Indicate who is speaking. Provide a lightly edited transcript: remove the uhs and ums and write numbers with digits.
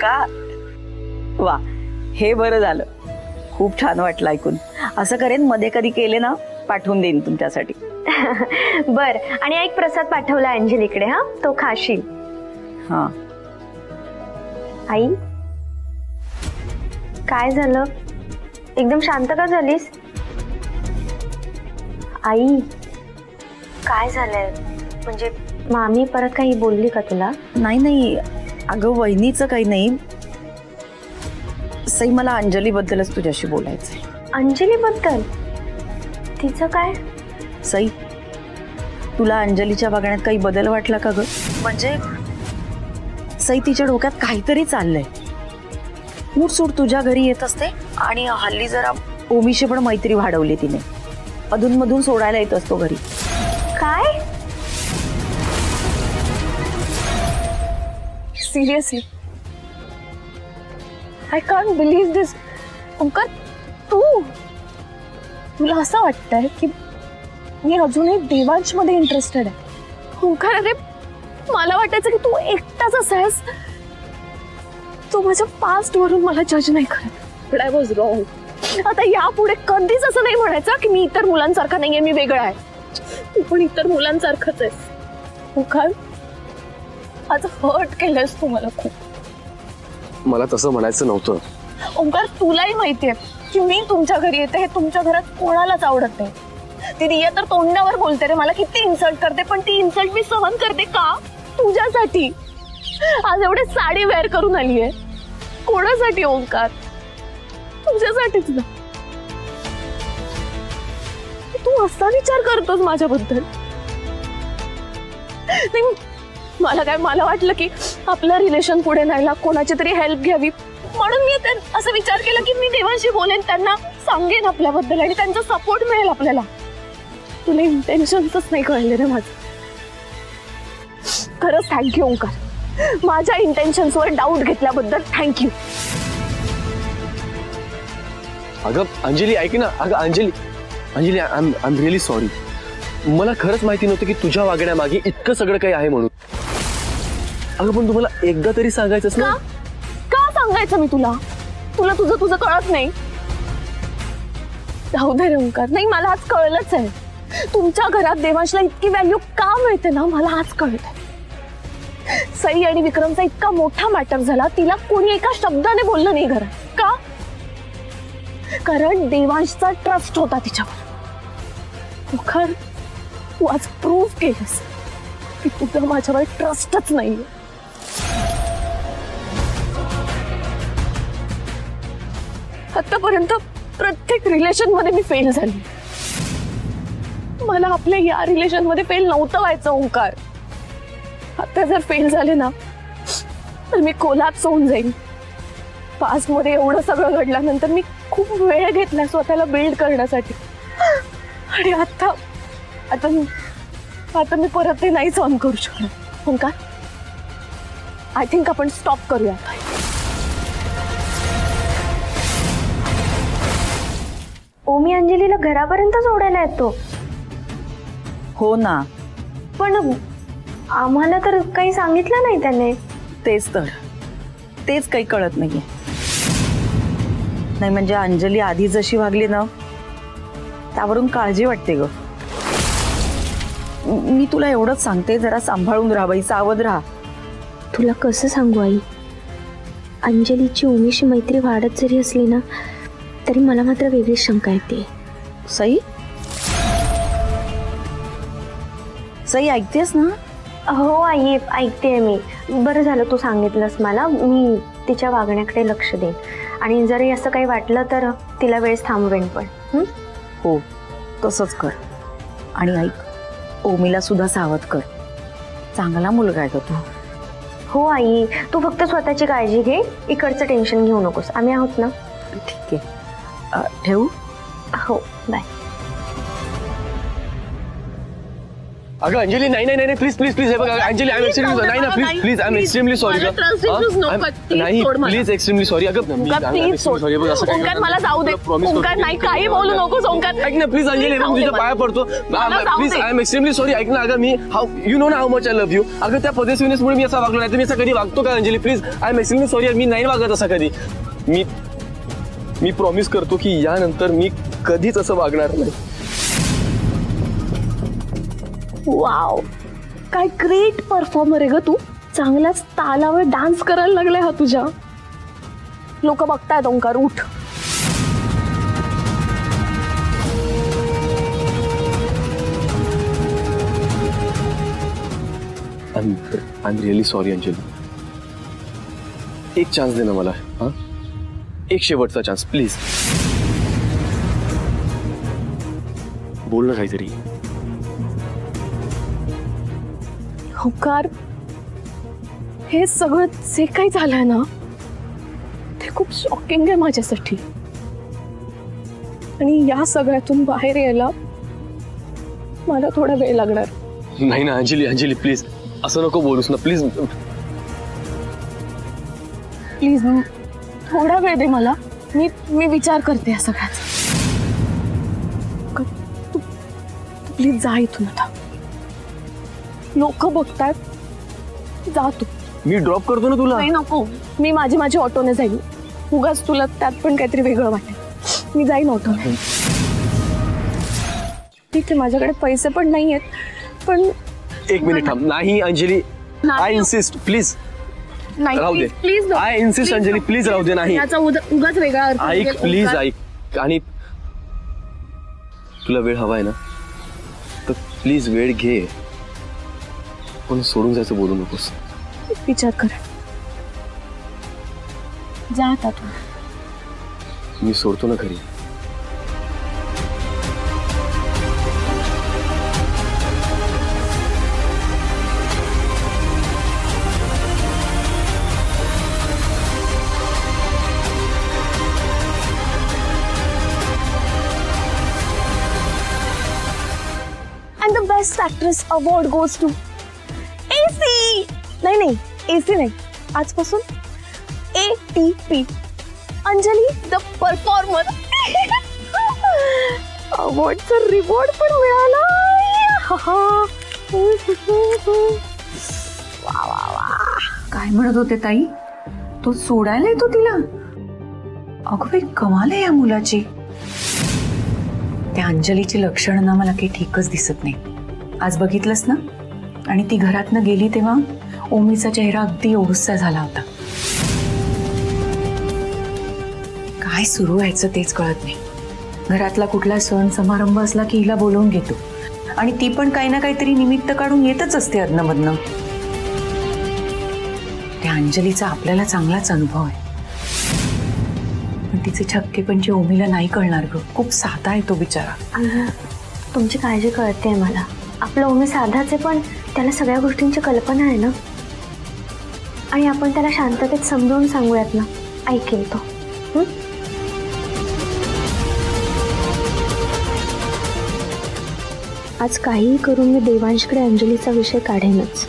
Speaker 1: का? वा, हे बरं झालं. खूप छान वाटलं ऐकून. असं करेन, मध्ये कधी केले ना पाठवून देईन तुमच्यासाठी.
Speaker 2: बर, आणि एक प्रसाद पाठवला अंजलीकडे, हा तो खाशील.
Speaker 1: हा.
Speaker 2: आई, काय झालं? एकदम शांत का झालीस? आई, काय झालंय? म्हणजे मामी परत काही बोलली का तुला?
Speaker 1: नाही नाही, अगं वहिनीचं काही नाही. सई, मला अंजली बद्दलच तुझ्याशी बोलायचंय.
Speaker 2: अंजली बद्दल? तिचं काय?
Speaker 1: सई, तुला अंजलीच्या वागण्यात काही बदल वाटला का ग? म्हणजे सई, तिच्या डोक्यात काहीतरी चाललंय. सूट तुझ्या घरी येत असते आणि हल्ली जरा ओमीशी पण मैत्री वाढवली तिने. अधूनमधून सोडायला येत असतो घरी.
Speaker 2: काय?
Speaker 3: सिरियसली आय कांट बिलीव्ह दिस. ओंकार, तुला असं वाटतंय की मी अजूनही देवांश मध्ये इंटरेस्टेड आहे? ओंकार, अरे मला वाटायचं की तू एकटाच असायस. तू माझ्या पास्ट वरून मला जज नाही करत. But I was wrong. आता यापुढे कधीच असं नाही म्हणायचं की मी इतर मुलांसारखा नाहीये, मी वेगळा आहे. तू पण इतर मुलांसारखंच आहेस. ओंकार, आज हर्ट केलंयस तू मला खूप.
Speaker 4: मला तसं म्हणायचं नव्हतं.
Speaker 3: ओंकार, तुलाही माहितीये की मी तुमच्या घरी येते हे तुमच्या घरात कोणालाच आवडत नाही. ती रिया तर तोंडावर बोलते रे, मला किती इन्सल्ट करते, पण ती इन्सल्ट मी सहन करते का? तुझ्यासाठी. आज एवढे साडी वेअर करून आलीये. कोणासाठी ओंकार? तुझ्यासाठीच ना. तू असा विचार करतोस माझ्याबद्दल? नाही, मला वाटलं की आपलं रिलेशन पुढे न्यायला कोणाची तरी हेल्प घ्यावी, म्हणून मी असं विचार केला की मी देवांशी बोलेन, त्यांना सांगेन आपल्याबद्दल आणि त्यांचा सपोर्ट मिळेल आपल्याला. तुला इंटेन्शनच नाही कळले रे माझं. खरंच थँक्यू ओंकार, माझ्या इंटेन्शन्सवर डाऊट घेतल्याबद्दल थँक्यू.
Speaker 4: अगं अंजली, ऐक ना. अगं Anjali, I am really sorry. मला खरंच माहिती नव्हतं की तुझ्या वागण्यामागे इतकं सगळं काही आहे म्हणून. अगं पण तुम्हाला एकदा तरी सांगायचंच ना.
Speaker 3: का सांगायचं मी तुला? तुझं कळत नाही? जाऊ दे रे ओंकार. नाही, मला आज कळलंच आहे तुमच्या घरात देवांशला इतकी व्हॅल्यू का मिळते ना. मला आज कळतंय. सई आणि विक्रमचा इतका मोठा मॅटर झाला, तिला कोणी एका शब्दाने बोललं नाही घरात. का? कारण देवांशचा ट्रस्ट होता तिच्यावर. ओंकार, तू आज प्रूव्ह केलंस की तुझं माझ्यावर ट्रस्टच नाहीये. आतापर्यंत प्रत्येक रिलेशन मध्ये मी फेल झाली. मला आपल्या या रिलेशन मध्ये फेल नव्हतं व्हायचं ओंकार. आता जर फेल झाले ना तर मी कोलॅप्स होऊन जाईन. पास्ट मध्ये एवढं सगळं घडल्यानंतर मी खूप वेळ घेतला स्वतःला बिल्ड करण्यासाठी, आणि आता मी परत ते नाही सहन करू शकणार. ओंकार, आय थिंक आपण स्टॉप करूया.
Speaker 2: ओमी अंजलीला घरापर्यंत सोडायला येतो?
Speaker 1: हो ना.
Speaker 2: पण आम्हाला तर काही सांगितलं नाही त्याने.
Speaker 1: तेच काही कळत नाहीये. नाही म्हणजे अंजली आधी जशी वागली ना त्यावरून काळजी वाटते ग. मी तुला एवढंच सांगते, जरा सांभाळून राहा बाई, सावध राहा.
Speaker 2: तुला कसं सांगू आई, अंजलीची ओमीशी मैत्री वाढत जरी असली ना तरी मला मात्र वेगळीच शंका येते.
Speaker 1: सई ऐकतेस ना?
Speaker 2: हो आई, ऐकते मी. बरं झालं तू सांगितलंस मला. मी तिच्या वागण्याकडे लक्ष देईन आणि जरी असं काही वाटलं तर तिला वेळेस थांबवेन पण.
Speaker 1: हो, तसंच कर. आणि ऐक, ओमीला सुद्धा सावध कर. चांगला मुलगा आहे का तू?
Speaker 2: हो आई, तू फक्त स्वतःची काळजी घे, इकडचं टेन्शन घेऊ नकोस. आम्ही आहोत ना.
Speaker 1: ठीक आहे, ठेवू?
Speaker 2: हो, बाय.
Speaker 4: अगं अंजली नाही नाही नाही प्लीज प्लीज प्लीज हे बघा अंजली आय एम एक्स्ट्रीमली नाही ना please please I am extremely sorry नाही प्लीज एक्स्ट्रीमली सॉरी अगं
Speaker 3: प्लीज सोड.
Speaker 4: सॉरी बघ असं
Speaker 3: ओंकार मला जाऊ दे. ओंकार नाही काही बोलू नकोस ओंकार.
Speaker 4: ऐक ना प्लीज अंजली
Speaker 3: जाऊ दे
Speaker 4: तुझ्या
Speaker 3: मला.
Speaker 4: पाया पडतो
Speaker 3: जाऊ
Speaker 4: please
Speaker 3: they.
Speaker 4: I am extremely sorry ऐक ना अगं मी हाऊ यू नो ना how much I love you अगं त्या पॉझिटिव्हनेस मुळे मी असा वागलो नाही तर मी असं कधी वागतो का Anjali please I am extremely sorry मी नाही वागत असा कधी मी प्रॉमिस करतो की यानंतर मी कधीच असं वागणार नाही.
Speaker 3: वाव काय ग्रेट परफॉर्मर आहे ग तू. चांगल्याच तालावर डान्स करायला लागलाय हा तुझ्या. लोक बघतायत ओंकार उठ.
Speaker 4: I'm really sorry Anjali. एक चान्स दे ना मला हा एक शेवटचा चान्स प्लीज. बोल ना काहीतरी.
Speaker 3: ओंकार हे सगळं जे काही झालंय ना ते खूप शॉकिंग आहे माझ्यासाठी. आणि या सगळ्यातून बाहेर यायला मला थोडा वेळ लागणार.
Speaker 4: नाही ना अंजली अंजली प्लीज असं नको बोलूस ना प्लीज.
Speaker 3: प्लीज थोडा वेळ दे मला. मी विचार करते या सगळ्याचा. तू प्लीज जा इथून आता. लोक बघतायत. जा तू.
Speaker 4: मी ड्रॉप करतो ना तुला.
Speaker 3: नाही नको. मी माझी ऑटोने जाईन. उगाच तुला त्यात पण काहीतरी वेगळं वाटेल. मी जाईन ऑटोने. ठीक आहे माझ्याकडे पैसे पण नाही आहेत पण
Speaker 4: एक मिनिट थांब. नाही अंजली आय इन्सिस्ट प्लीज राहू दे.
Speaker 3: Please
Speaker 4: I insist Anjali please राहू दे. नाही
Speaker 3: याचा उगाच वेगळा अर्थ
Speaker 4: ऐक
Speaker 3: निघेल.
Speaker 4: प्लीज
Speaker 3: ओंकार,
Speaker 4: ऐक. आणि तुला वेळ हवा आहे ना तर प्लीज वेळ घे पण सोडून जायचं बोलू नकोस.
Speaker 3: विचार कर. जा आता तू.
Speaker 4: मी सोडतो ना घरी.
Speaker 3: And the best actress award goes to AC. नाही AC नाही. आजपासून ATP. Anjali the performer. अवॉर्डचा रिवॉर्ड पण मिळाला. वा वा वा.
Speaker 1: काय म्हणत होते ताई तो सोडायला येतो तिला. अगं बाई कमाल आहे या मुलाची. त्या अंजलीची लक्षणं ना मला काही ठीकच दिसत नाही. आज बघितलंस ना आणि ती घरातनं गेली तेव्हा ओमीचा चेहरा अगदी ओढूसा झाला होता. काय सुरू व्हायचं तेच कळत नाही. घरातला कुठला सण समारंभ असला की हिला बोलवून घेतो आणि ती पण काही ना काहीतरी निमित्त काढून येतच असते अधनमधनं. त्या अंजलीचा आपल्याला चांगलाच अनुभव आहे पण तिचे छक्के पण जे ओमीला नाही कळणार ग. खूप साधा आहे तो बिचारा.
Speaker 2: तुमची काळजी कळते मला. आपलं ओमी साधाच आहे पण त्याला सगळ्या गोष्टींची कल्पना आहे ना. आणि आपण त्याला शांततेत समजावून सांगूयात ना. ऐकेल तो. आज काहीही करून मी देवांशकडे अंजलीचा विषय काढेनच.